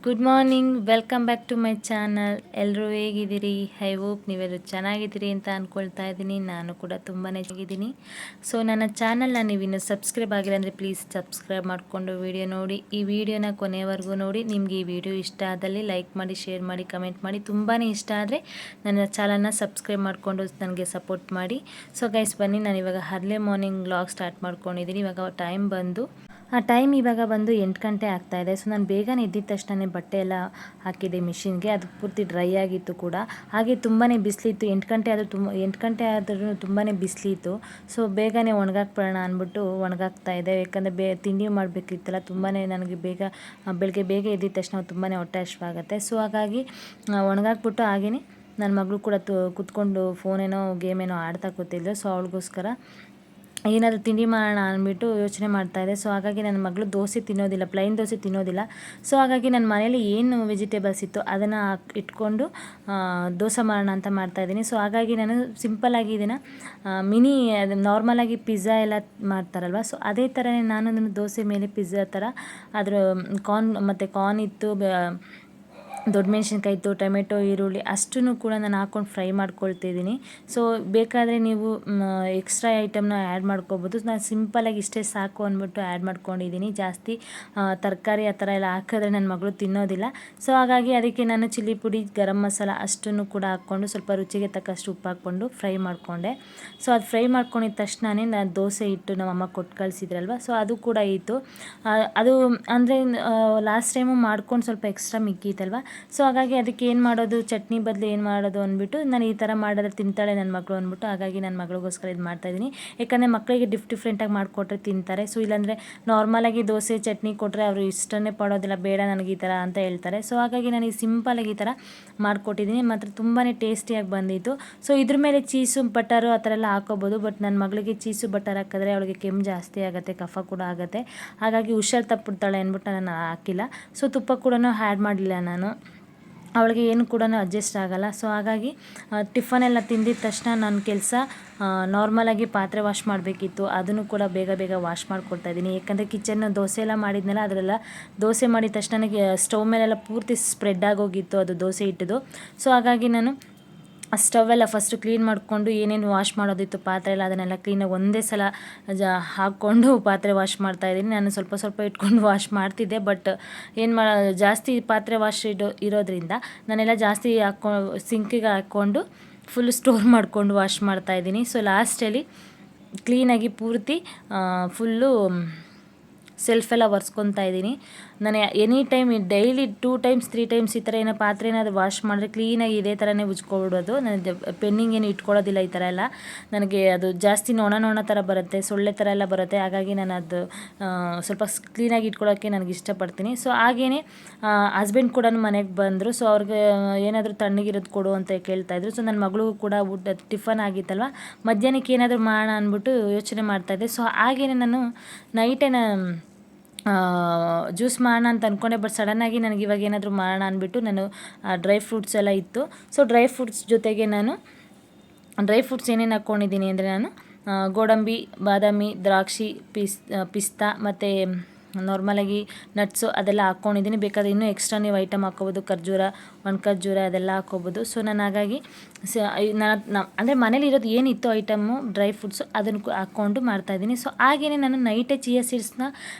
Good morning, welcome back to my channel. ಎಲ್ಲರೂ ಹೇಗಿದ್ದೀರಿ? I hope ನೀವೆಲ್ಲರೂ ಚೆನ್ನಾಗಿದ್ದೀರಿ ಅಂತ ಅಂದ್ಕೊಳ್ತಾ ಇದ್ದೀನಿ. ನಾನು ಕೂಡ ತುಂಬಾ ಚೆನ್ನಾಗಿದ್ದೀನಿ. ಸೊ ನನ್ನ ಚಾನಲ್ನ ನೀವಿನ್ನು ಸಬ್ಸ್ಕ್ರೈಬ್ ಆಗಿಲ್ಲ ಅಂದರೆ ಪ್ಲೀಸ್ ಸಬ್ಸ್ಕ್ರೈಬ್ ಮಾಡಿಕೊಂಡು ವಿಡಿಯೋ ನೋಡಿ. ಈ ವಿಡಿಯೋನ ಕೊನೆಯವರೆಗೂ ನೋಡಿ. ನಿಮಗೆ ಈ ವಿಡಿಯೋ ಇಷ್ಟ ಆದಲ್ಲಿ ಲೈಕ್ ಮಾಡಿ, ಶೇರ್ ಮಾಡಿ, ಕಮೆಂಟ್ ಮಾಡಿ. ತುಂಬಾ ಇಷ್ಟ ಆದರೆ ನನ್ನ ಚಾನಲ್ನ ಸಬ್ಸ್ಕ್ರೈಬ್ ಮಾಡಿಕೊಂಡು ನನಗೆ ಸಪೋರ್ಟ್ ಮಾಡಿ. ಸೊ ಗೈಸ್ ಬನ್ನಿ, ನಾನು ಇವಾಗ ಅರ್ಲಿ ಮಾರ್ನಿಂಗ್ ವ್ಲಾಗ್ ಸ್ಟಾರ್ಟ್ ಮಾಡ್ಕೊಂಡಿದ್ದೀನಿ. ಇವಾಗ ಟೈಮ್ ಇವಾಗ ಬಂದು 8 ಗಂಟೆ ಆಗ್ತಾಯಿದೆ. ಸೊ ನಾನು ಬೇಗನೆ ಎದ್ದಿದ ತಕ್ಷಣ ಬಟ್ಟೆ ಎಲ್ಲ ಹಾಕಿದ್ದೆ ಮಿಷಿನ್ಗೆ. ಅದು ಪೂರ್ತಿ ಡ್ರೈ ಆಗಿತ್ತು ಕೂಡ. ಹಾಗೆ ತುಂಬಾ ಬಿಸಿಲಿತ್ತು. 8 ಗಂಟೆ ಆದ್ರೂ ತುಂಬಾ ಬಿಸಿಲಿತ್ತು. ಸೊ ಬೇಗನೆ ಒಣಗಾಕ್ಬಿಡೋಣ ಅಂದ್ಬಿಟ್ಟು ಒಣಗಾಕ್ತಾ ಇದೆ. ಯಾಕಂದರೆ ತಿಂಡಿ ಮಾಡಬೇಕಿತ್ತಲ್ಲ, ತುಂಬಾ ನನಗೆ ಬೆಳಗ್ಗೆ ಬೇಗ ಎದ್ದಿದ ತಕ್ಷಣ ತುಂಬಾ ಹೊಟ್ಟೆ ಹಸಿವಾಗುತ್ತೆ. ಸೊ ಹಾಗಾಗಿ ಒಣಗಾಕ್ಬಿಟ್ಟು ಹಾಗೆಯೇ ನನ್ನ ಮಗಳು ಕೂಡ ಕುತ್ಕೊಂಡು ಫೋನೇನೋ ಗೇಮೇನೋ ಆಡ್ತಾ ಕೂತಿದ್ಲು. ಸೊ ಅವಳಿಗೋಸ್ಕರ ಏನಾದರೂ ತಿಂಡಿ ಮಾಡೋಣ ಅಂದ್ಬಿಟ್ಟು ಯೋಚನೆ ಮಾಡ್ತಾಯಿದ್ದೆ. ಸೊ ಹಾಗಾಗಿ ನನ್ನ ಮಗಳು ದೋಸೆ ತಿನ್ನೋದಿಲ್ಲ, ಪ್ಲೈನ್ ದೋಸೆ ತಿನ್ನೋದಿಲ್ಲ. ಸೊ ಹಾಗಾಗಿ ನನ್ನ ಮನೇಲಿ ಏನು ವೆಜಿಟೇಬಲ್ಸ್ ಇತ್ತು ಅದನ್ನು ಇಟ್ಕೊಂಡು ದೋಸೆ ಮಾಡೋಣ ಅಂತ ಮಾಡ್ತಾಯಿದ್ದೀನಿ. ಸೊ ಹಾಗಾಗಿ ನಾನು ಸಿಂಪಲ್ಲಾಗಿ ಇದನ್ನು ಅದು ನಾರ್ಮಲಾಗಿ ಪಿಜ್ಜಾ ಎಲ್ಲ ಮಾಡ್ತಾರಲ್ವ, ಸೊ ಅದೇ ಥರನೇ ನಾನು ಅದನ್ನು ದೋಸೆ ಮೇಲೆ ಪಿಜ್ಜಾ ಥರ ಅದರ ಕಾರ್ನ್ ಇತ್ತು, ದೊಡ್ಡ ಮೆಣಸಿನ್ಕಾಯಿ ಇತ್ತು, ಟೊಮೆಟೊ, ಈರುಳ್ಳಿ ಅಷ್ಟನ್ನು ಕೂಡ ನಾನು ಹಾಕ್ಕೊಂಡು ಫ್ರೈ ಮಾಡ್ಕೊಳ್ತಿದ್ದೀನಿ. ಸೊ ಬೇಕಾದರೆ ನೀವು ಎಕ್ಸ್ಟ್ರಾ ಐಟಮ್ನ ಆ್ಯಡ್ ಮಾಡ್ಕೋಬೋದು. ನಾನು ಸಿಂಪಲಾಗಿ ಇಷ್ಟೇ ಸಾಕು ಅಂದ್ಬಿಟ್ಟು ಆ್ಯಡ್ ಮಾಡ್ಕೊಂಡಿದ್ದೀನಿ. ಜಾಸ್ತಿ ತರಕಾರಿ ಆ ಥರ ಎಲ್ಲ ಹಾಕಿದ್ರೆ ನನ್ನ ಮಗಳು ತಿನ್ನೋದಿಲ್ಲ. ಸೊ ಹಾಗಾಗಿ ಅದಕ್ಕೆ ನಾನು ಚಿಲ್ಲಿ ಪುಡಿ, ಗರಂ ಮಸಾಲ ಅಷ್ಟನ್ನು ಕೂಡ ಹಾಕ್ಕೊಂಡು ಸ್ವಲ್ಪ ರುಚಿಗೆ ತಕ್ಕಷ್ಟು ಉಪ್ಪು ಹಾಕ್ಕೊಂಡು ಫ್ರೈ ಮಾಡಿಕೊಂಡೆ. ಸೊ ಅದು ಫ್ರೈ ಮಾಡ್ಕೊಂಡಿದ್ದ ತಕ್ಷಣವೇ ನಾನು ದೋಸೆ ಇಟ್ಟು ನಮ್ಮಮ್ಮ ಕೊಟ್ಟು ಕಳಿಸಿದ್ರಲ್ವ, ಸೊ ಅದು ಕೂಡ ಇತ್ತು. ಅದು ಅಂದರೆ ಲಾಸ್ಟ್ ಟೈಮು ಮಾಡ್ಕೊಂಡು ಸ್ವಲ್ಪ ಎಕ್ಸ್ಟ್ರಾ ಮಿಕ್ಕಿತ್ತಲ್ವ. ಸೊ ಹಾಗಾಗಿ ಅದಕ್ಕೆ ಏನು ಮಾಡೋದು, ಚಟ್ನಿ ಬದಲು ಏನು ಮಾಡೋದು ಅಂದ್ಬಿಟ್ಟು ನಾನು ಈ ಥರ ಮಾಡಿದ್ರೆ ತಿಂತಾಳೆ ನನ್ನ ಮಗಳು ಅಂದ್ಬಿಟ್ಟು ಹಾಗಾಗಿ ನನ್ನ ಮಗಳಿಗೋಸ್ಕರ ಇದು ಮಾಡ್ತಾಯಿದ್ದೀನಿ. ಯಾಕಂದರೆ ಮಕ್ಕಳಿಗೆ ಡಿಫ್ರೆಂಟಾಗಿ ಮಾಡಿಕೊಟ್ರೆ ತಿಂತಾರೆ. ಸೊ ಇಲ್ಲಾಂದರೆ ನಾರ್ಮಲಾಗಿ ದೋಸೆ ಚಟ್ನಿ ಕೊಟ್ಟರೆ ಅವರು ಇಷ್ಟನ್ನೇ ಪಡೋದಿಲ್ಲ, ಬೇಡ ನನಗೆ ಈ ಥರ ಅಂತ ಹೇಳ್ತಾರೆ. ಸೊ ಹಾಗಾಗಿ ನಾನು ಈ ಸಿಂಪಲಾಗಿ ಈ ಥರ ಮಾಡಿಕೊಟ್ಟಿದ್ದೀನಿ. ಮಾತ್ರ ತುಂಬಾ ಟೇಸ್ಟಿಯಾಗಿ ಬಂದಿತ್ತು. ಸೊ ಇದ್ರ ಮೇಲೆ ಚೀಸು, ಬಟರು ಆ ಥರ ಎಲ್ಲ ಹಾಕೋಬೋದು. ಬಟ್ ನನ್ನ ಮಗಳಿಗೆ ಚೀಸು ಬಟರ್ ಹಾಕಿದ್ರೆ ಅವಳಿಗೆ ಕೆಮ್ಮು ಜಾಸ್ತಿ ಆಗುತ್ತೆ, ಕಫ ಕೂಡ ಆಗುತ್ತೆ. ಹಾಗಾಗಿ ಹುಷಾರು ತಪ್ಪಿಡ್ತಾಳೆ ಅಂದ್ಬಿಟ್ಟು ನಾನು ಹಾಕಿಲ್ಲ. ಸೊ ತುಪ್ಪ ಕೂಡ ಆ್ಯಡ್ ಮಾಡಲಿಲ್ಲ ನಾನು, ಅವಳಿಗೆ ಏನು ಕೂಡ ಅಡ್ಜಸ್ಟ್ ಆಗೋಲ್ಲ. ಸೊ ಹಾಗಾಗಿ ಟಿಫನೆಲ್ಲ ತಿಂದಿದ ತಕ್ಷಣ ನನ್ನ ಕೆಲಸ ನಾರ್ಮಲಾಗಿ ಪಾತ್ರೆ ವಾಶ್ ಮಾಡಬೇಕಿತ್ತು. ಅದನ್ನು ಕೂಡ ಬೇಗ ವಾಶ್ ಮಾಡ್ಕೊಳ್ತಾಯಿದ್ದೀನಿ. ಯಾಕಂದರೆ ಕಿಚನ್ ದೋಸೆ ಎಲ್ಲ ಮಾಡಿದ್ನಲ್ಲ, ಅದರೆಲ್ಲ ದೋಸೆ ಮಾಡಿದ ತಕ್ಷಣ ಸ್ಟವ್ ಮೇಲೆಲ್ಲ ಪೂರ್ತಿ ಸ್ಪ್ರೆಡ್ ಆಗೋಗಿತ್ತು ಅದು ದೋಸೆ ಇಟ್ಟದು. ಸೊ ಹಾಗಾಗಿ ನಾನು ಸ್ಟವೆಲ್ಲ ಫಸ್ಟು ಕ್ಲೀನ್ ಮಾಡಿಕೊಂಡು ಏನೇನು ವಾಶ್ ಮಾಡೋದಿತ್ತು ಪಾತ್ರೆ ಎಲ್ಲ ಅದನ್ನೆಲ್ಲ ಕ್ಲೀನಾಗಿ ಒಂದೇ ಸಲ ಹಾಕ್ಕೊಂಡು ಪಾತ್ರೆ ವಾಶ್ ಮಾಡ್ತಾಯಿದ್ದೀನಿ. ನಾನು ಸ್ವಲ್ಪ ಇಟ್ಕೊಂಡು ವಾಶ್ ಮಾಡ್ತಿದ್ದೆ. ಬಟ್ ಜಾಸ್ತಿ ಪಾತ್ರೆ ವಾಶ್ ಇರೋದ್ರಿಂದ ನಾನೆಲ್ಲ ಜಾಸ್ತಿ ಸಿಂಕಿಗೆ ಹಾಕ್ಕೊಂಡು ಫುಲ್ ಸ್ಟೋರ್ ಮಾಡಿಕೊಂಡು ವಾಶ್ ಮಾಡ್ತಾಯಿದ್ದೀನಿ. ಸೊ ಲಾಸ್ಟಲ್ಲಿ ಕ್ಲೀನಾಗಿ ಪೂರ್ತಿ ಫುಲ್ಲು ಸೆಲ್ಫೆಲ್ಲ ಒರೆಸ್ಕೊತಾ ಇದ್ದೀನಿ. ನಾನು any time daily 2 times 3 times ಈ ಥರ ಏನೋ ಪಾತ್ರೆ ಏನಾದರೂ ವಾಶ್ ಮಾಡಿದ್ರೆ ಕ್ಲೀನಾಗಿ ಇದೇ ಥರನೇ ಉಜ್ಕೊಬಿಡೋದು. ನಾನು ಪೆಂಡಿಂಗ್ ಏನು ಇಟ್ಕೊಳ್ಳೋದಿಲ್ಲ ಈ ಥರ ಎಲ್ಲ. ನನಗೆ ಅದು ಜಾಸ್ತಿ ನೊಣ ಥರ ಬರುತ್ತೆ, ಸೊಳ್ಳೆ ಥರ ಎಲ್ಲ ಬರುತ್ತೆ. ಹಾಗಾಗಿ ನಾನು ಅದು ಸ್ವಲ್ಪ ಕ್ಲೀನಾಗಿ ಇಟ್ಕೊಳ್ಳೋಕ್ಕೆ ನನಗೆ ಇಷ್ಟಪಡ್ತೀನಿ. ಸೊ ಹಾಗೆಯೇ ಹಸ್ಬೆಂಡ್ ಕೂಡ ಮನೆಗೆ ಬಂದರು. ಸೊ ಅವ್ರಿಗೆ ಏನಾದರೂ ತಣ್ಣಗಿರೋದು ಕೊಡು ಅಂತ ಕೇಳ್ತಾಯಿದ್ರು. ಸೊ ನನ್ನ ಮಗಳಿಗೂ ಕೂಡ ಟಿಫನ್ ಆಗಿತ್ತಲ್ವ, ಮಧ್ಯಾಹ್ನಕ್ಕೆ ಏನಾದರೂ ಮಾಡೋಣ ಅಂದ್ಬಿಟ್ಟು ಯೋಚನೆ ಮಾಡ್ತಾಯಿದ್ದೆ. ಸೊ ಹಾಗೆಯೇ ನಾನು ನೈಟೇನ ಜ್ಯೂಸ್ ಮಾಡೋಣ ಅಂತ ಅಂದ್ಕೊಂಡೆ. ಬಟ್ ಸಡನ್ನಾಗಿ ನನಗೆ ಇವಾಗ ಏನಾದರೂ ಮಾಡೋಣ ಅಂದ್ಬಿಟ್ಟು ನಾನು ಡ್ರೈ ಫ್ರೂಟ್ಸ್ ಎಲ್ಲ ಇತ್ತು. ಸೊ ಡ್ರೈ ಫ್ರೂಟ್ಸ್ ಜೊತೆಗೆ ನಾನು ಡ್ರೈ ಫ್ರೂಟ್ಸ್ ಏನೇನು ಹಾಕ್ಕೊಂಡಿದ್ದೀನಿ ಅಂದರೆ ನಾನು ಗೋಡಂಬಿ, ಬಾದಾಮಿ, ದ್ರಾಕ್ಷಿ, ಪಿಸ್ತಾ ಮತ್ತು ನಾರ್ಮಲಾಗಿ ನಟ್ಸು ಅದೆಲ್ಲ ಹಾಕ್ಕೊಂಡಿದ್ದೀನಿ. ಬೇಕಾದರೆ ಇನ್ನೂ ಎಕ್ಸ್ಟ್ರಾ ನೀವು ಐಟಮ್ ಹಾಕ್ಕೋಬೋದು, ಖರ್ಜೂರ ಅದೆಲ್ಲ ಹಾಕ್ಕೋಬೋದು. ಸೊ ನಾನು ಹಾಗಾಗಿ ಅಂದರೆ ಮನೇಲಿ ಇರೋದು ಏನಿತ್ತು ಐಟಮ್ಮು ಡ್ರೈ ಫ್ರೂಟ್ಸು ಅದನ್ನು ಹಾಕ್ಕೊಂಡು ಮಾಡ್ತಾಯಿದ್ದೀನಿ. ಸೊ ಹಾಗೆಯೇ ನಾನು ನೈಟೇ ಚಿಯಾ ಸೀಡ್ಸ್ನ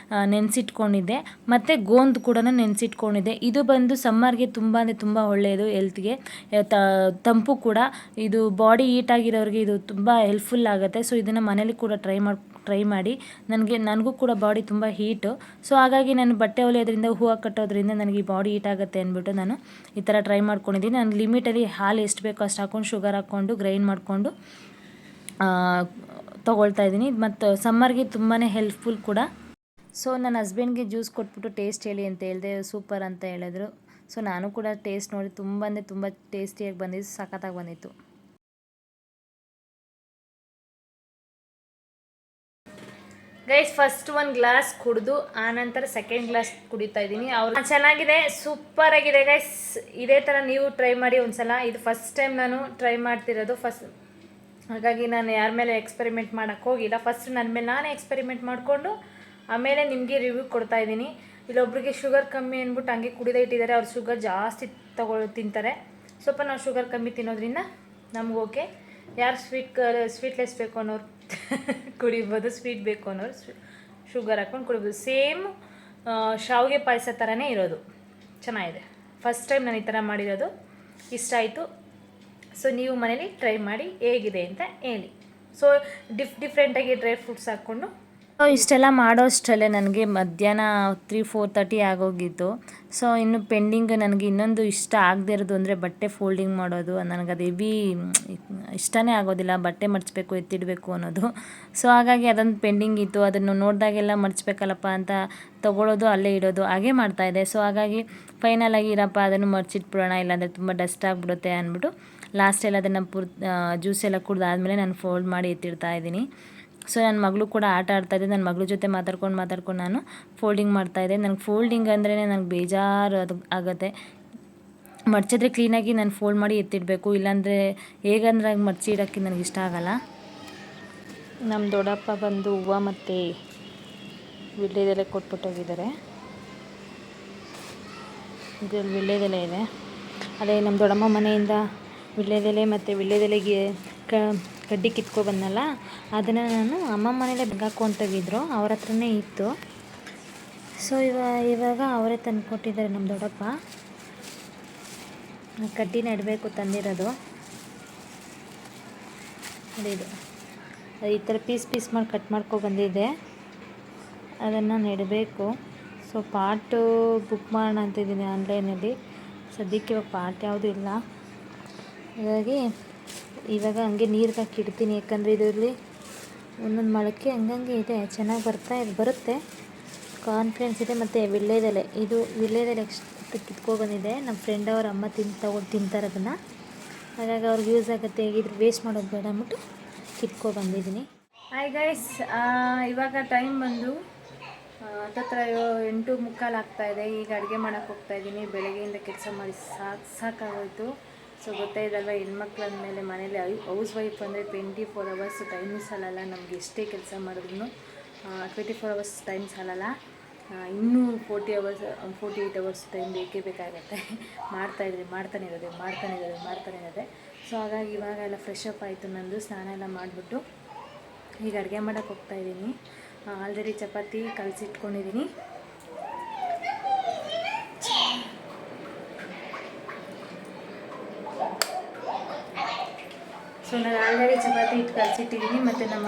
ನೆನೆಸಿಟ್ಕೊಂಡಿದ್ದೆ ಮತ್ತು ಗೋಂದು ಕೂಡ ನೆನೆಸಿಟ್ಕೊಂಡಿದ್ದೆ. ಇದು ಬಂದು ಸಮ್ಮರ್ಗೆ ತುಂಬ ಅಂದರೆ ತುಂಬ ಒಳ್ಳೆಯದು, ಹೆಲ್ತ್ಗೆ ತಂಪು ಕೂಡ. ಇದು ಬಾಡಿ ಹೀಟ್ ಆಗಿರೋರಿಗೆ ಇದು ತುಂಬ ಹೆಲ್ಪ್ಫುಲ್ ಆಗುತ್ತೆ. ಸೊ ಇದನ್ನು ಮನೇಲಿ ಕೂಡ ಟ್ರೈ ಮಾಡಿ. ನನಗೂ ಕೂಡ ಬಾಡಿ ತುಂಬ ಹೀಟು. ಸೊ ಹಾಗಾಗಿ ನಾನು ಬಟ್ಟೆ ಹೊಲಿಯೋದ್ರಿಂದ, ಹೂವು ಕಟ್ಟೋದ್ರಿಂದ ನನಗೆ ಈ ಬಾಡಿ ಹೀಟ್ ಆಗುತ್ತೆ ಅಂದ್ಬಿಟ್ಟು ನಾನು ಈ ಥರ ಟ್ರೈ ಮಾಡ್ಕೊಂಡಿದ್ದೀನಿ. ನಾನು ಲಿಮಿಟಲ್ಲಿ ಹಾಲು ಎಷ್ಟು ಬೇಕೋ ಅಷ್ಟು ಹಾಕ್ಕೊಂಡು ಶುಗರ್ ಹಾಕ್ಕೊಂಡು ಗ್ರೈಂಡ್ ಮಾಡಿಕೊಂಡು ತೊಗೊಳ್ತಾ ಇದ್ದೀನಿ. ಮತ್ತು ಸಮ್ಮರ್ಗೆ ತುಂಬಾ ಹೆಲ್ಪ್ಫುಲ್ ಕೂಡ. ಸೊ ನನ್ನ ಹಸ್ಬೆಂಡ್ಗೆ ಜ್ಯೂಸ್ ಕೊಟ್ಬಿಟ್ಟು ಟೇಸ್ಟ್ ಹೇಳಿ ಅಂತ ಹೇಳಿದೆ, ಸೂಪರ್ ಅಂತ ಹೇಳಿದ್ರು. ಸೊ ನಾನು ಕೂಡ ಟೇಸ್ಟ್ ನೋಡಿ ತುಂಬ ಅಂದರೆ ತುಂಬ ಟೇಸ್ಟಿಯಾಗಿ ಬಂದಿದ್ದು, ಸಖತ್ತಾಗಿ ಬಂದಿತ್ತು. ಗೈಸ್ ಫಸ್ಟ್ 1 ಗ್ಲಾಸ್ ಕುಡಿದು ಆನಂತರ ಸೆಕೆಂಡ್ ಗ್ಲಾಸ್ ಕುಡಿತಾ ಇದ್ದೀನಿ. ಅವ್ರು ಚೆನ್ನಾಗಿದೆ, ಸೂಪರ್ ಆಗಿದೆ ಗೈಸ್. ಇದೇ ಥರ ನೀವು ಟ್ರೈ ಮಾಡಿ ಒಂದ್ಸಲ. ಇದು ಫಸ್ಟ್ ಟೈಮ್ ನಾನು ಟ್ರೈ ಮಾಡ್ತಿರೋದು. ಹಾಗಾಗಿ ನಾನು ಯಾರ ಮೇಲೆ ಎಕ್ಸ್ಪೆರಿಮೆಂಟ್ ಮಾಡೋಕ್ಕೆ ಹೋಗಿಲ್ಲ. ಫಸ್ಟ್ ನನ್ನ ಮೇಲೆ ನಾನೇ ಎಕ್ಸ್ಪೆರಿಮೆಂಟ್ ಮಾಡಿಕೊಂಡು ಆಮೇಲೆ ನಿಮಗೆ ರಿವ್ಯೂ ಕೊಡ್ತಾಯಿದ್ದೀನಿ. ಇಲ್ಲೊಬ್ರಿಗೆ ಶುಗರ್ ಕಮ್ಮಿ ಅಂದ್ಬಿಟ್ಟು ಹಂಗೆ ಕುಡಿದೇ ಇಟ್ಟಿದ್ದಾರೆ. ಅವ್ರು ಶುಗರ್ ಜಾಸ್ತಿ ತಿಂತಾರೆ. ಸ್ವಲ್ಪ ನಾವು ಶುಗರ್ ಕಮ್ಮಿ ತಿನ್ನೋದ್ರಿಂದ ನಮ್ಗೆ ಓಕೆ. ಯಾರು ಸ್ವೀಟ್ಲೆಸ್ ಬೇಕು ಅನ್ನೋರು ಕುಡಿಬೋದು, ಸ್ವೀಟ್ ಬೇಕು ಅನ್ನೋರು ಶುಗರ್ ಹಾಕ್ಕೊಂಡು ಕುಡಿಬೋದು. ಸೇಮ್ ಶಾವಿಗೆ ಪಾಯಸ ಥರನೇ ಇರೋದು, ಚೆನ್ನಾಗಿದೆ. ಫಸ್ಟ್ ಟೈಮ್ ನಾನು ಈ ಥರ ಮಾಡಿರೋದು, ಇಷ್ಟ ಆಯಿತು. ಸೊ ನೀವು ಮನೇಲಿ ಟ್ರೈ ಮಾಡಿ ಹೇಗಿದೆ ಅಂತ ಹೇಳಿ. ಸೊ ಡಿಫ್ರೆಂಟಾಗಿ ಡ್ರೈ ಫ್ರೂಟ್ಸ್ ಹಾಕ್ಕೊಂಡು ಇಷ್ಟೆಲ್ಲ ಮಾಡೋಷ್ಟರಲ್ಲೇ ನನಗೆ ಮಧ್ಯಾಹ್ನ 3-4:30 ಆಗೋಗಿತ್ತು. ಸೊ ಇನ್ನು ಪೆಂಡಿಂಗ್ ನನಗೆ ಇನ್ನೊಂದು ಇಷ್ಟ ಆಗದೇ ಇರೋದು ಅಂದರೆ ಬಟ್ಟೆ ಫೋಲ್ಡಿಂಗ್ ಮಾಡೋದು. ನನಗದು ಹೆವಿ ಇಷ್ಟನೇ ಆಗೋದಿಲ್ಲ, ಬಟ್ಟೆ ಮಡಚಬೇಕು ಎತ್ತಿಡಬೇಕು ಅನ್ನೋದು. ಸೊ ಹಾಗಾಗಿ ಅದೊಂದು ಪೆಂಡಿಂಗ್ ಇತ್ತು. ಅದನ್ನು ನೋಡಿದಾಗೆಲ್ಲ ಮಡಚಬೇಕಲ್ಲಪ್ಪ ಅಂತ ತೊಗೊಳ್ಳೋದು, ಅಲ್ಲೇ ಇಡೋದು, ಹಾಗೆ ಮಾಡ್ತಾಯಿದ್ದೆ. ಸೊ ಹಾಗಾಗಿ ಫೈನಲಾಗಿ ಇರಪ್ಪ ಅದನ್ನು ಮಡಚಿಟ್ಬಿಡೋಣ, ಇಲ್ಲಾಂದರೆ ತುಂಬ ಡಸ್ಟ್ ಆಗಿಬಿಡುತ್ತೆ ಅಂದ್ಬಿಟ್ಟು ಲಾಸ್ಟೆಲ್ಲ ಅದನ್ನು ಜ್ಯೂಸ್ ಎಲ್ಲ ಕುಡ್ದಾದ್ಮೇಲೆ ನಾನು ಫೋಲ್ಡ್ ಮಾಡಿ ಎತ್ತಿಡ್ತಾ ಇದ್ದೀನಿ. ಸೊ ನನ್ನ ಮಗಳು ಕೂಡ ಆಟ ಆಡ್ತಾಯಿದ್ದೆ. ನನ್ನ ಮಗಳ ಜೊತೆ ಮಾತಾಡ್ಕೊಂಡು ನಾನು ಫೋಲ್ಡಿಂಗ್ ಮಾಡ್ತಾಯಿದ್ದೆ. ನನಗೆ ಫೋಲ್ಡಿಂಗ್ ಅಂದ್ರೇ ನನಗೆ ಬೇಜಾರು ಆಗುತ್ತೆ. ಮಡಚಿದ್ರೆ ಕ್ಲೀನಾಗಿ ನಾನು ಫೋಲ್ಡ್ ಮಾಡಿ ಎತ್ತಿಡಬೇಕು, ಇಲ್ಲಾಂದರೆ ಹೇಗಂದ್ರೆ ಮಡಚಿ ಇಡೋಕ್ಕೆ ನನಗೆ ಇಷ್ಟ ಆಗೋಲ್ಲ. ನಮ್ಮ ದೊಡ್ಡಪ್ಪ ಬಂದು ಹೂವು ಮತ್ತು ವೀಳ್ಯದೆಲೆ ಕೊಟ್ಬಿಟ್ಟೋಗಿದ್ದಾರೆ. ಇದರಲ್ಲಿ ವೀಳ್ಯದೆಲೆ ಇದೆ. ಅದೇ ನಮ್ಮ ದೊಡ್ಡಮ್ಮ ಮನೆಯಿಂದ ವೀಳ್ಯದೆಲೆ ಮತ್ತು ವೀಳ್ಯದೆಲೆಗೆ ಕಡ್ಡಿ ಕಿತ್ಕೊಬಂದನಲ್ಲ, ಅದನ್ನು ನಾನು ಅಮ್ಮ ಮನೇಲೆ ಬೆಂಗಾಕು ಅಂತೋಗಿದ್ರು, ಅವ್ರ ಹತ್ರನೇ ಇತ್ತು. ಸೊ ಇವಾಗ ಅವರೇ ತಂದು ಕೊಟ್ಟಿದ್ದಾರೆ ನಮ್ಮ ದೊಡ್ಡಪ್ಪ. ಕಡ್ಡಿ ನೆಡಬೇಕು ತಂದಿರೋದು. ಇದು ಈ ಥರ ಪೀಸ್ ಮಾಡಿ ಕಟ್ ಬಂದಿದೆ, ಅದನ್ನು ನೆಡಬೇಕು. ಸೊ ಪಾಟು ಬುಕ್ ಮಾಡೋಣ ಅಂತಿದ್ದೀನಿ ಆನ್ಲೈನಲ್ಲಿ. ಸದ್ಯಕ್ಕೆ ಇವಾಗ ಪಾಟ್ ಯಾವುದೂ ಇಲ್ಲ, ಹಾಗಾಗಿ ಇವಾಗ ಹಂಗೆ ನೀರಿಗೆ ಹಾಕಿ ಇಡ್ತೀನಿ. ಯಾಕಂದರೆ ಇದರಲ್ಲಿ ಒಂದೊಂದು ಮೊಳಕೆ ಹಂಗಂಗೆ ಇದೆ, ಚೆನ್ನಾಗಿ ಬರುತ್ತೆ, ಕಾನ್ಫಿಡೆನ್ಸ್ ಇದೆ. ಮತ್ತು ವೀಳ್ಯದೆಲೆ, ಇದು ವೀಳ್ಯದೆಲೆ ಕಿತ್ಕೊಬಂದಿದೆ. ನಮ್ಮ ಫ್ರೆಂಡ್ ಅವ್ರ ಅಮ್ಮ ತಿಂತಾರೆ ಅದನ್ನು, ಹಾಗಾಗಿ ಅವ್ರಿಗೆ ಯೂಸ್ ಆಗುತ್ತೆ, ಹೇಗಿದ್ರು ವೇಸ್ಟ್ ಮಾಡೋದು ಬೇಡ ಅಂದ್ಬಿಟ್ಟು ಕಿತ್ಕೊಬಂದಿದ್ದೀನಿ. ಹಾಯ್ ಗೈಸ್, ಇವಾಗ ಟೈಮ್ ಬಂದು ಹತ್ತತ್ರ 8:45 ಆಗ್ತಾಯಿದೆ. ಈಗ ಅಡುಗೆ ಮಾಡೋಕ್ಕೆ ಹೋಗ್ತಾಯಿದ್ದೀನಿ. ಬೆಳಗ್ಗೆಯಿಂದ ಕೆಲಸ ಮಾಡಿ ಸಾಕಾಗೋಯ್ತು. ಸೊ ಗೊತ್ತಾಯಿದಲ್ವ, ಹೆಣ್ಮಕ್ಳು ಅಂದಮೇಲೆ ಮನೇಲಿ ಹೌಸ್ ವೈಫ್ ಅಂದರೆ 24 hours ಟೈಮು ಸಾಲಲ್ಲ. ನಮಗೆ ಎಷ್ಟೇ ಕೆಲಸ ಮಾಡಿದ್ರು 24 hours ಟೈಮ್ ಸಾಲಲ್ಲ. ಇನ್ನೂ 48 hours ಟೈಮ್ ಬೇಕಾಗತ್ತೆ. ಮಾಡ್ತಾನೆ ಇರೋದೆ. ಸೊ ಹಾಗಾಗಿ ಇವಾಗ ಎಲ್ಲ ಫ್ರೆಶ್ ಅಪ್ ಆಯಿತು. ನಂದು ಸ್ನಾನ ಎಲ್ಲ ಮಾಡಿಬಿಟ್ಟು ಈಗ ಅಡುಗೆ ಮಾಡೋಕ್ಕೆ ಹೋಗ್ತಾಯಿದ್ದೀನಿ. ಆಲ್ರೆಡಿ ಚಪಾತಿ ಕಲಸಿಟ್ಕೊಂಡಿದ್ದೀನಿ. ಸೊ ನಾನು ಆಲ್ರೆಡಿ ಚಪಾತಿ ಕಲಸಿಟ್ಟಿದ್ದೀನಿ. ಮತ್ತು ನಮ್ಮ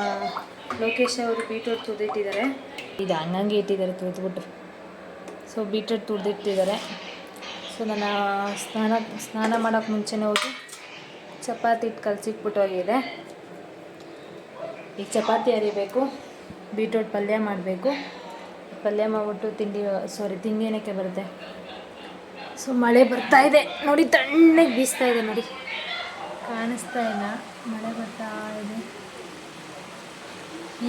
ಲೋಕೇಶ್ ಅವರು ಬೀಟ್ರೂಟ್ ತುರಿದಿಟ್ಟಿದ್ದಾರೆ. ಇದು ಹಂಗಂಗೆ ಇಟ್ಟಿದ್ದಾರೆ ತುರಿದ್ಬಿಟ್ಟು. ಸೊ ಬೀಟ್ರೂಟ್ ತುರಿದಿಟ್ಟಿದ್ದಾರೆ. ಸೊ ನಾನು ಸ್ನಾನ ಮಾಡೋಕ್ಕೆ ಮುಂಚೆನೇ ಹೋಗಿ ಚಪಾತಿ ಕಲಸಿಟ್ಬಿಟ್ಟು ಹೋಗಿದೆ. ಈಗ ಚಪಾತಿ ಅರಿಬೇಕು, ಬೀಟ್ರೂಟ್ ಪಲ್ಯ ಮಾಡಬೇಕು. ಪಲ್ಯ ಮಾಡಿಬಿಟ್ಟು ತಿಂಡಿ ಏನಕ್ಕೆ ಬರುತ್ತೆ. ಸೊ ಮಳೆ ಬರ್ತಾಯಿದೆ ನೋಡಿ, ತಣ್ಣಗೆ ಬೀಸ್ತಾ ಇದೆ ನೋಡಿ, ಕಾಣಿಸ್ತಾ ಇಲ್ಲ, ಮಳೆ ಬರ್ತಾ ಇದೆ.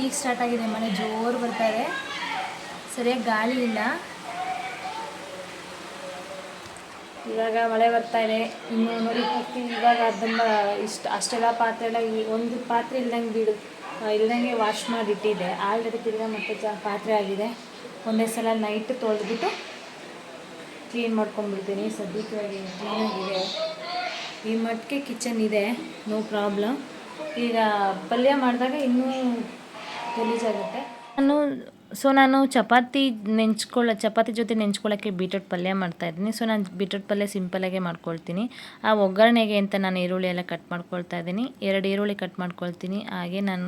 ಈಗ ಸ್ಟಾರ್ಟ್ ಆಗಿದೆ ಮಳೆ, ಜೋರು ಬರ್ತಾ ಇದೆ, ಸರಿಯಾಗಿ ಗಾಳಿ ಇಲ್ಲ. ಇವಾಗ ಮಳೆ ಬರ್ತಾ ಇದೆ. ಇನ್ನು ನೋಡಿ ಇವಾಗ ಅದನ್ನು ಅಷ್ಟೆಲ್ಲ ಪಾತ್ರೆ ಎಲ್ಲ ಒಂದು ಪಾತ್ರೆ ಇಲ್ದಂಗೆ ವಾಶ್ ಮಾಡಿಟ್ಟಿದ್ದೆ. ಆಲ್ರೆಡಿ ತಿರ್ಗಾ ಮತ್ತೆ ಪಾತ್ರೆ ಆಗಿದೆ. ಒಂದೇ ಸಲ ನೈಟ್ ತೊಳೆದ್ಬಿಟ್ಟು ಕ್ಲೀನ್ ಮಾಡ್ಕೊಂಡ್ಬಿಡ್ತೀನಿ. ಸದ್ಯಕ್ಕೆ ಕ್ಲೀನಾಗಿದೆ. ಈ ಮಟ್ಟಿಗೆ ಕಿಚನ್ ಇದೆ, ನೋ ಪ್ರಾಬ್ಲಮ್. ಈಗ ಪಲ್ಯ ಮಾಡಿದಾಗ ಇನ್ನೂ ಗಲೀಜಾಗುತ್ತೆ. ನಾನು ಚಪಾತಿ ಜೊತೆ ನೆಂಚ್ಕೊಳ್ಳೋಕ್ಕೆ ಬೀಟ್ರೂಟ್ ಪಲ್ಯ ಮಾಡ್ತಾಯಿದ್ದೀನಿ. ಸೊ ನಾನು ಬೀಟ್ರೂಟ್ ಪಲ್ಯ ಸಿಂಪಲಾಗೆ ಮಾಡ್ಕೊಳ್ತೀನಿ. ಆ ಒಗ್ಗರಣೆಗೆ ಅಂತ ನಾನು ಈರುಳ್ಳಿ ಎಲ್ಲ ಕಟ್ ಮಾಡ್ಕೊಳ್ತಾ ಇದ್ದೀನಿ. 2 ಈರುಳ್ಳಿ ಕಟ್ ಮಾಡ್ಕೊಳ್ತೀನಿ. ಹಾಗೆ ನಾನು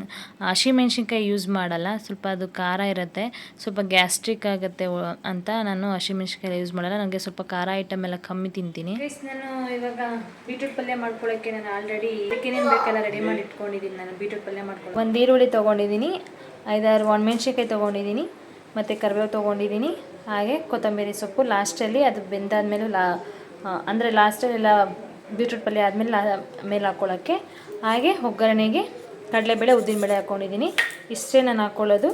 ಹಸಿಮೆಣ್ಸಿನ್ಕಾಯಿ ಯೂಸ್ ಮಾಡಲ್ಲ, ಸ್ವಲ್ಪ ಅದು ಖಾರ ಇರುತ್ತೆ, ಸ್ವಲ್ಪ ಗ್ಯಾಸ್ಟ್ರಿಕ್ ಆಗುತ್ತೆ ಅಂತ ನಾನು ಹಸಿಮೆಣ್ಸಿನ್ಕಾಯಿ ಯೂಸ್ ಮಾಡಲ್ಲ. ನನಗೆ ಸ್ವಲ್ಪ ಖಾರ ಐಟಮ್ ಎಲ್ಲ ಕಮ್ಮಿ ತಿಂತೀನಿ. ನಾನು ಇವಾಗ ಬೀಟ್ರೂಟ್ ಪಲ್ಯ ಮಾಡ್ಕೊಳ್ಳೋಕ್ಕೆ ನಾನು ಆಲ್ರೆಡಿ ಏನೇನು ಬೇಕೆಲ್ಲ ರೆಡಿ ಮಾಡಿ ಇಟ್ಕೊಂಡಿದ್ದೀನಿ. ನಾನು ಬೀಟ್ರೂಟ್ ಪಲ್ಯ ಮಾಡ್ಕೊಳ್ಳೋ 1 ಈರುಳ್ಳಿ ತೊಗೊಂಡಿದ್ದೀನಿ, 5-6 ಒಣಮೆಣ್ಸಿನ್ಕಾಯಿ ತೊಗೊಂಡಿದ್ದೀನಿ, ಮತ್ತು ಕರಿಬೇವು ತೊಗೊಂಡಿದ್ದೀನಿ, ಹಾಗೆ ಕೊತ್ತಂಬರಿ ಸೊಪ್ಪು ಲಾಸ್ಟಲ್ಲಿ ಅದು ಬೆಂದಾದ್ಮೇಲೆ ಅಂದರೆ ಲಾಸ್ಟಲ್ಲೆಲ್ಲ ಬೀಟ್ರೂಟ್ ಪಲ್ಯ ಆದಮೇಲೆ ಮೇಲೆ ಹಾಕ್ಕೊಳ್ಳೋಕ್ಕೆ. ಹಾಗೆ ಒಗ್ಗರಣೆಗೆ ಕಡಲೆಬೇಳೆ ಉದ್ದಿನಬೇಳೆ ಹಾಕ್ಕೊಂಡಿದ್ದೀನಿ. ಇಷ್ಟೇ ನಾನು ಹಾಕ್ಕೊಳ್ಳೋದು.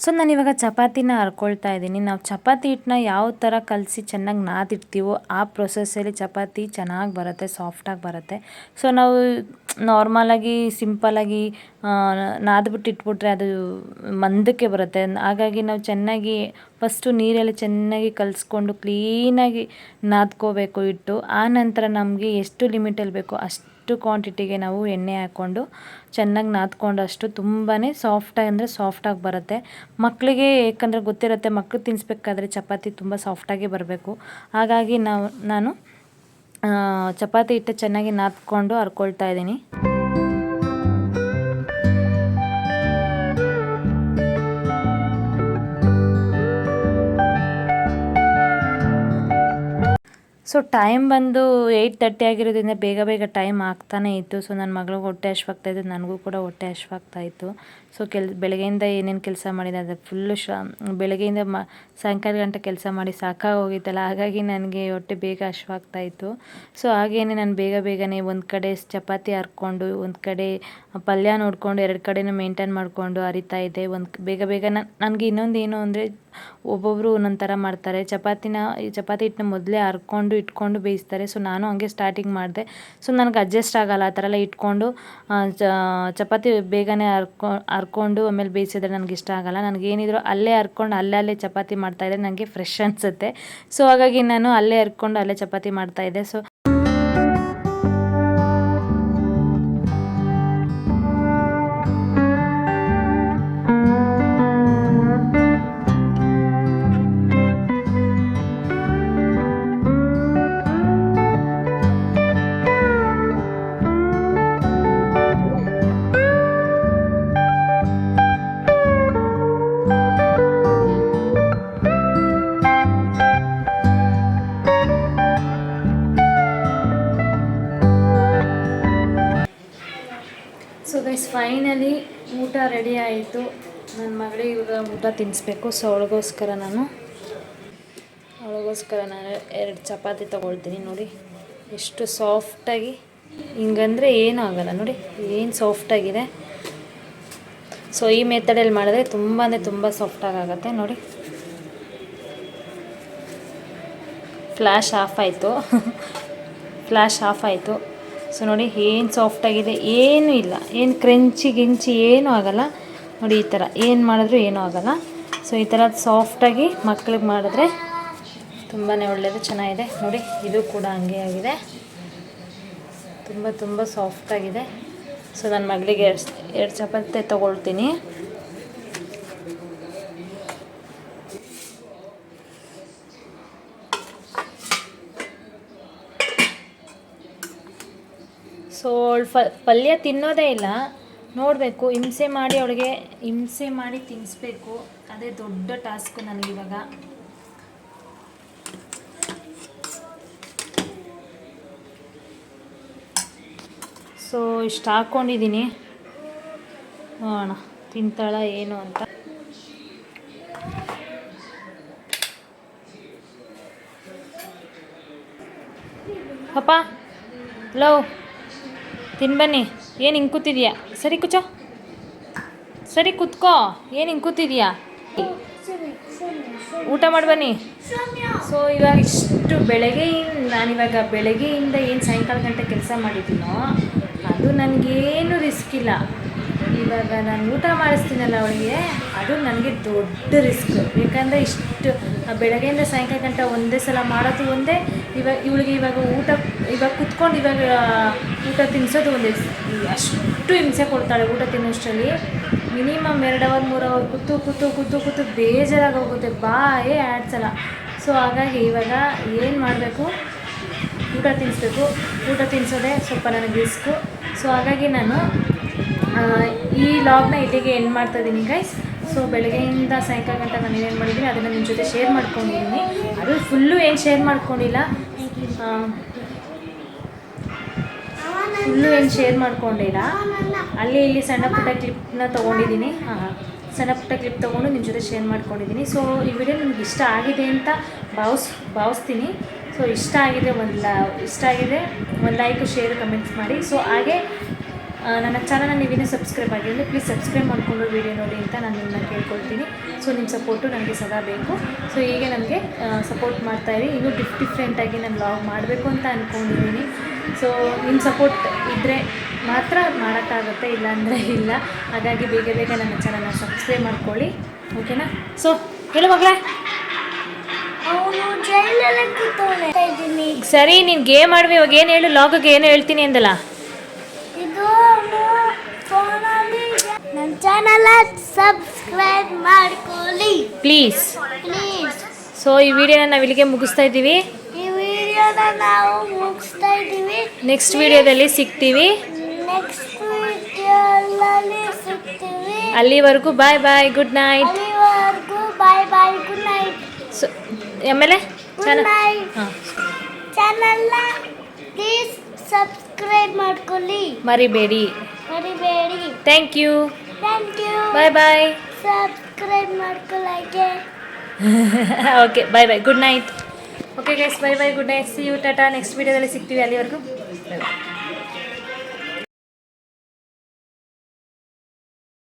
ಸೊ ನಾನಿವಾಗ ಚಪಾತಿನ ಹರ್ಕೊಳ್ತಾ ಇದ್ದೀನಿ. ನಾವು ಚಪಾತಿ ಹಿಟ್ಟನ್ನ ಯಾವ ಥರ ಕಲಸಿ ಚೆನ್ನಾಗಿ ನಾದಿರ್ತೀವೋ ಆ ಪ್ರೊಸೆಸ್ಸಲ್ಲಿ ಚಪಾತಿ ಚೆನ್ನಾಗಿ ಬರುತ್ತೆ, ಸಾಫ್ಟಾಗಿ ಬರುತ್ತೆ. ಸೊ ನಾವು ನಾರ್ಮಲಾಗಿ ಸಿಂಪಲಾಗಿ ನಾದ್ಬಿಟ್ಟು ಇಟ್ಬಿಟ್ರೆ ಅದು ಮಂದಕ್ಕೆ ಬರುತ್ತೆ. ಹಾಗಾಗಿ ನಾವು ಚೆನ್ನಾಗಿ ಫಸ್ಟು ನೀರಲ್ಲಿ ಚೆನ್ನಾಗಿ ಕಲಿಸ್ಕೊಂಡು ಕ್ಲೀನಾಗಿ ನಾದ್ಕೋಬೇಕು ಹಿಟ್ಟು. ಆ ನಂತರ ನಮಗೆ ಎಷ್ಟು ಲಿಮಿಟಲ್ಲಿ ಬೇಕೋ ಅಷ್ಟು ಕ್ವಾಂಟಿಟಿಗೆ ನಾವು ಎಣ್ಣೆ ಹಾಕ್ಕೊಂಡು ಚೆನ್ನಾಗಿ ನಾದ್ಕೊಂಡಷ್ಟು ತುಂಬಾ ಸಾಫ್ಟಾಗಿ ಅಂದರೆ ಸಾಫ್ಟಾಗಿ ಬರುತ್ತೆ. ಮಕ್ಕಳಿಗೆ ಏಕೆಂದರೆ ಗೊತ್ತಿರುತ್ತೆ, ಮಕ್ಕಳು ತಿನ್ನಿಸ್ಬೇಕಾದ್ರೆ ಚಪಾತಿ ತುಂಬ ಸಾಫ್ಟಾಗಿ ಬರಬೇಕು. ಹಾಗಾಗಿ ನಾನು ಚಪಾತಿ ಹಿಟ್ಟು ಚೆನ್ನಾಗಿ ನಾದ್ಕೊಂಡು ಹರ್ಕೊಳ್ತಾ ಇದ್ದೀನಿ. ಸೊ ಟೈಮ್ ಬಂದು 8:30 ಆಗಿರೋದ್ರಿಂದ ಬೇಗ ಬೇಗ ಟೈಮ್ ಆಗ್ತಾನೇ ಇತ್ತು. ಸೊ ನನ್ನ ಮಗಳಿಗೆ ಹೊಟ್ಟೆ ಹಶ್ವಾಗ್ತಾಯಿತ್ತು, ನನಗೂ ಕೂಡ ಹೊಟ್ಟೆ ಹಶ್ವಾಗ್ತಾಯಿತ್ತು. ಸೊ ಬೆಳಗ್ಗೆಯಿಂದ ಏನೇನು ಕೆಲಸ ಮಾಡಿದೆ ಅದು ಫುಲ್ಲು ಬೆಳಗ್ಗೆಯಿಂದ ಸಾಯಂಕಾಲ ಗಂಟೆ ಕೆಲಸ ಮಾಡಿ ಸಾಕಾಗೋಗಿತ್ತಲ್ಲ, ಹಾಗಾಗಿ ನನಗೆ ಹೊಟ್ಟೆ ಬೇಗ ಹಶ್ವಾಗ್ತಾಯಿತ್ತು. ಸೊ ಹಾಗೇನೆ ನಾನು ಬೇಗನೆ ಒಂದು ಕಡೆ ಚಪಾತಿ ಹರ್ಕೊಂಡು, ಒಂದು ಕಡೆ ಪಲ್ಯ ನೋಡಿಕೊಂಡು, 2 ಕಡೆನೂ ಮೇಂಟೈನ್ ಮಾಡಿಕೊಂಡು ಹರಿತಾ ಇದ್ದೆ. ಬೇಗ ನನಗೆ ಇನ್ನೊಂದು ಏನು ಅಂದರೆ, ಒಬ್ಬೊಬ್ಬರು ಒಂದೊಂದು ಥರ ಮಾಡ್ತಾರೆ. ಚಪಾತಿ ಹಿಟ್ಟನ್ನ ಮೊದಲೇ ಹರ್ಕೊಂಡು ಇಟ್ಕೊಂಡು ಬೇಯಿಸ್ತಾರೆ. ಸೊ ನಾನು ಹಂಗೆ ಸ್ಟಾರ್ಟಿಂಗ್ ಮಾಡಿದೆ. ಸೊ ನನಗೆ ಅಡ್ಜಸ್ಟ್ ಆಗೋಲ್ಲ ಆ ಥರ ಎಲ್ಲ ಇಟ್ಕೊಂಡು ಚಪಾತಿ ಬೇಗನೆ ಹರ್ಕೊಂಡು ಆಮೇಲೆ ಬೇಯಿಸಿದ್ರೆ ನನಗೆ ಇಷ್ಟ ಆಗೋಲ್ಲ. ನನಗೇನಿದ್ರು ಅಲ್ಲೇ ಹರ್ಕೊಂಡು ಅಲ್ಲೇ ಚಪಾತಿ ಮಾಡ್ತಾಯಿದ್ದೆ ನನಗೆ ಫ್ರೆಶ್ ಅನಿಸುತ್ತೆ. ಸೊ ಹಾಗಾಗಿ ನಾನು ಅಲ್ಲೇ ಹರ್ಕೊಂಡು ಅಲ್ಲೇ ಚಪಾತಿ ಮಾಡ್ತಾಯಿದ್ದೆ. ಸೊ ಗೈಸ್, ಫೈನಲಿ ಊಟ ರೆಡಿ ಆಯಿತು. ನನ್ನ ಮಗಳಿಗೆ ಇವಾಗ ಊಟ ತಿನ್ನಿಸ್ಬೇಕು. ಸೊ ಅವಳಿಗೋಸ್ಕರ ನಾನು 2 ಚಪಾತಿ ತೊಗೊಳ್ತೀನಿ. ನೋಡಿ ಎಷ್ಟು ಸಾಫ್ಟಾಗಿ, ಹಿಂಗಂದರೆ ಏನೂ ಆಗೋಲ್ಲ. ನೋಡಿ ಏನು ಸಾಫ್ಟಾಗಿದೆ. ಸೊ ಈ ಮೆಥಡಲ್ಲಿ ಮಾಡಿದ್ರೆ ತುಂಬ ಸಾಫ್ಟಾಗಿ ಆಗುತ್ತೆ. ನೋಡಿ ಫ್ಲ್ಯಾಶ್ ಆಫ್ ಆಯಿತು. ಸೊ ನೋಡಿ ಏನು ಸಾಫ್ಟಾಗಿದೆ, ಏನೂ ಇಲ್ಲ, ಏನು ಗಿಂಚಿ ಏನೂ ಆಗೋಲ್ಲ. ನೋಡಿ ಈ ಥರ ಏನು ಮಾಡಿದ್ರೂ ಏನೂ ಆಗೋಲ್ಲ. ಸೊ ಈ ಥರ ಸಾಫ್ಟಾಗಿ ಮಕ್ಳಿಗೆ ಮಾಡಿದ್ರೆ ತುಂಬಾ ಒಳ್ಳೆಯದು, ಚೆನ್ನಾಗಿದೆ. ನೋಡಿ ಇದು ಕೂಡ ಹಂಗೆ ಆಗಿದೆ, ತುಂಬ ಸಾಫ್ಟಾಗಿದೆ. ಸೊ ನನ್ನ ಮಗಳಿಗೆ 2 ಚಪಾತಿ ತೊಗೊಳ್ತೀನಿ. ಸೊ ಅವಳು ಪಲ್ಯ ತಿನ್ನೋದೇ ಇಲ್ಲ. ನೋಡಬೇಕು, ಹಿಂಸೆ ಮಾಡಿ ತಿನ್ನಿಸ್ಬೇಕು. ಅದೇ ದೊಡ್ಡ ಟಾಸ್ಕು ನನಗಿವಾಗ. ಸೊ ಇಷ್ಟು ಹಾಕ್ಕೊಂಡಿದ್ದೀನಿ, ನೋಡೋಣ ತಿಂತಾಳ ಏನು ಅಂತ. ಪಾಪ ಲವ್ ತಿನ್ಬನ್ನಿ. ಏನು ಹಿಂಗೆ ಕೂತಿದ್ಯಾ? ಸರಿ ಕೂತ್ಕೋ. ಏನು ಹಿಂಗೆ ಕೂತಿದ್ಯಾ? ಊಟ ಮಾಡಿ ಬನ್ನಿ. ಸೊ ಇವಾಗ ಇಷ್ಟು ನಾನಿವಾಗ ಬೆಳಗ್ಗೆಯಿಂದ ಏನು ಸಾಯಂಕಾಲ ಗಂಟೆ ಕೆಲಸ ಮಾಡಿದ್ದೀನೋ ಅದು ನನಗೇನು ರಿಸ್ಕ್ ಇಲ್ಲ. ಇವಾಗ ನಾನು ಊಟ ಮಾಡಿಸ್ತೀನಲ್ಲ ಅವಳಿಗೆ, ಅದು ನನಗೆ ದೊಡ್ಡ ರಿಸ್ಕ್. ಯಾಕಂದರೆ ಇಷ್ಟು ಬೆಳಗ್ಗೆಯಿಂದ ಸಾಯಂಕಾಲ ಗಂಟೆ ಒಂದೇ ಸಲ ಮಾಡೋದು ಒಂದೇ. ಇವಳಿಗೆ ಇವಾಗ ಕುತ್ಕೊಂಡು ಊಟ ತಿನ್ನಿಸೋದು ಒಂದೇ. ಅಷ್ಟು ಹಿಂಸೆ ಕೊಡ್ತಾಳೆ ಊಟ ತಿನ್ನೋಷ್ಟರಲ್ಲಿ. ಮಿನಿಮಮ್ 2 ಅವರ್ 3 ಅವರ್ ಕೂತು ಬೇಜಾರಾಗಿ ಹೋಗುತ್ತೆ, ಬಾಯೇ ಆಡ್ಸಲ್ಲ. ಸೊ ಹಾಗಾಗಿ ಇವಾಗ ಏನು ಮಾಡಬೇಕು, ಊಟ ತಿನ್ನಿಸ್ಬೇಕು. ಊಟ ತಿನ್ನಿಸೋದೇ ಸ್ವಲ್ಪ ನನಗೆ ರಿಸ್ಕು. ಸೊ ಹಾಗಾಗಿ ನಾನು ಈ ಲಾಗ್ನ ಇಲ್ಲಿಗೆ ಎಂಡ್ ಮಾಡ್ತಾಯಿದ್ದೀನಿ ಗೈಸ್. ಸೊ ಬೆಳಗ್ಗೆಯಿಂದ ಸಾಯಂಕಾಲ ಗಂಟೆ ನಾನು ಏನೇನು ಮಾಡಿದ್ದೀನಿ ಅದನ್ನು ನಿಮ್ಮ ಜೊತೆ ಶೇರ್ ಮಾಡ್ಕೊಂಡಿದ್ದೀನಿ. ಅದು ಫುಲ್ಲು ಏನು ಶೇರ್ ಮಾಡ್ಕೊಂಡಿಲ್ಲ, ಅಲ್ಲಿ ಇಲ್ಲಿ ಸಣ್ಣ ಪುಟ್ಟ ಕ್ಲಿಪ್ನ ತೊಗೊಂಡಿದ್ದೀನಿ. ಸಣ್ಣ ಪುಟ್ಟ ಕ್ಲಿಪ್ ತೊಗೊಂಡು ನಿಮ್ಮ ಜೊತೆ ಶೇರ್ ಮಾಡ್ಕೊಂಡಿದ್ದೀನಿ. ಸೊ ಈ ವಿಡಿಯೋ ನಿಮ್ಗೆ ಇಷ್ಟ ಆಗಿದೆ ಅಂತ ಭಾವಿಸ್ತೀನಿ. ಸೊ ಇಷ್ಟ ಆಗಿದೆ ಒಂದು ಲೈಕ್, ಶೇರ್, ಕಮೆಂಟ್ಸ್ ಮಾಡಿ. ಸೊ ಹಾಗೆ ನನ್ನ ಚಾನಲ್ನ ನೀವೇನು ಸಬ್ಸ್ಕ್ರೈಬ್ ಆಗಿರಲಿ ಪ್ಲೀಸ್ ಸಬ್ಸ್ಕ್ರೈಬ್ ಮಾಡಿಕೊಂಡು ವೀಡಿಯೋ ನೋಡಿ ಅಂತ ನಾನು ನಿಮ್ಮನ್ನ ಕೇಳ್ಕೊಳ್ತೀನಿ. ಸೊ ನಿಮ್ಮ ಸಪೋರ್ಟು ನನಗೆ ಸದಾ ಬೇಕು. ಸೊ ಹೀಗೆ ನನಗೆ ಸಪೋರ್ಟ್ ಮಾಡ್ತಾಯಿರಿ. ಇನ್ನೂ ಡಿಫ್ರೆಂಟಾಗಿ ನಾನು ವ್ಲಾಗ್ ಮಾಡಬೇಕು ಅಂತ ಅಂದ್ಕೊಂಡಿದ್ದೀನಿ. ಸೊ ನಿಮ್ಮ ಸಪೋರ್ಟ್ ಇದ್ದರೆ ಮಾತ್ರ ಮಾಡೋಕ್ಕಾಗುತ್ತೆ, ಇಲ್ಲಾಂದರೆ ಇಲ್ಲ. ಹಾಗಾಗಿ ಬೇಗ ಬೇಗ ನನ್ನ ಚಾನಲ್ನ ಸಬ್ಸ್ಕ್ರೈಬ್ ಮಾಡ್ಕೊಳ್ಳಿ, ಓಕೆನಾ? ಸೊ ಹೇಳು ಮಗಳೇ. ಸರಿ, ನೀನು ಗೇಮ್ ಆಡ್ವಿ. ಇವಾಗ ಏನು ಹೇಳು, ಲಾಗಿಗೆ ಏನು ಹೇಳ್ತೀನಿ ಅಂದಲ್ಲ. ನನ್ನ ಚಾನಲ್ ಸಬ್ಸ್ಕ್ರೈಬ್ ಮಾಡ್ಕೊಳ್ಳಿ ಪ್ಲೀಸ್. ಸೊ ಈ ವಿಡಿಯೋನ ನಾವು ಇಲ್ಲಿಗೆ ಮುಗಿಸ್ತಾ ಇದ್ದೀವಿ. ಈ ವಿಡಿಯೋನ ನಾವು ಮುಗಿಸ್ತಾ ಇದ್ದೀವಿ. ನೆಕ್ಸ್ಟ್ ವಿಡಿಯೋದಲ್ಲಿ ಸಿಗ್ತೀವಿ. ಅಲ್ಲಿವರೆಗೂ bye bye, good night. Bye bye, good night. So ಆಮೇಲೆ ಚಾನಲ್ನ ಪ್ಲೀಸ್ ಸಬ್ಸ್ಕ್ರೈಬ್ ಮಾಡ್ಕೊಳ್ಳಿ, ಮರಿಬೇಡಿ. Thank you. Bye bye. Subscribe ಮಾಡ್ಕೊಳ್ಳಕ್ಕೆ. Okay, bye bye, good night. Okay guys, bye bye, good night, see you, tata. Next ವಿಡಿಯೋದಲ್ಲಿ ಸಿಗ್ತೀವಿ. ಅಲ್ಲಿವರೆಗೂ bye ಬಾಯ್.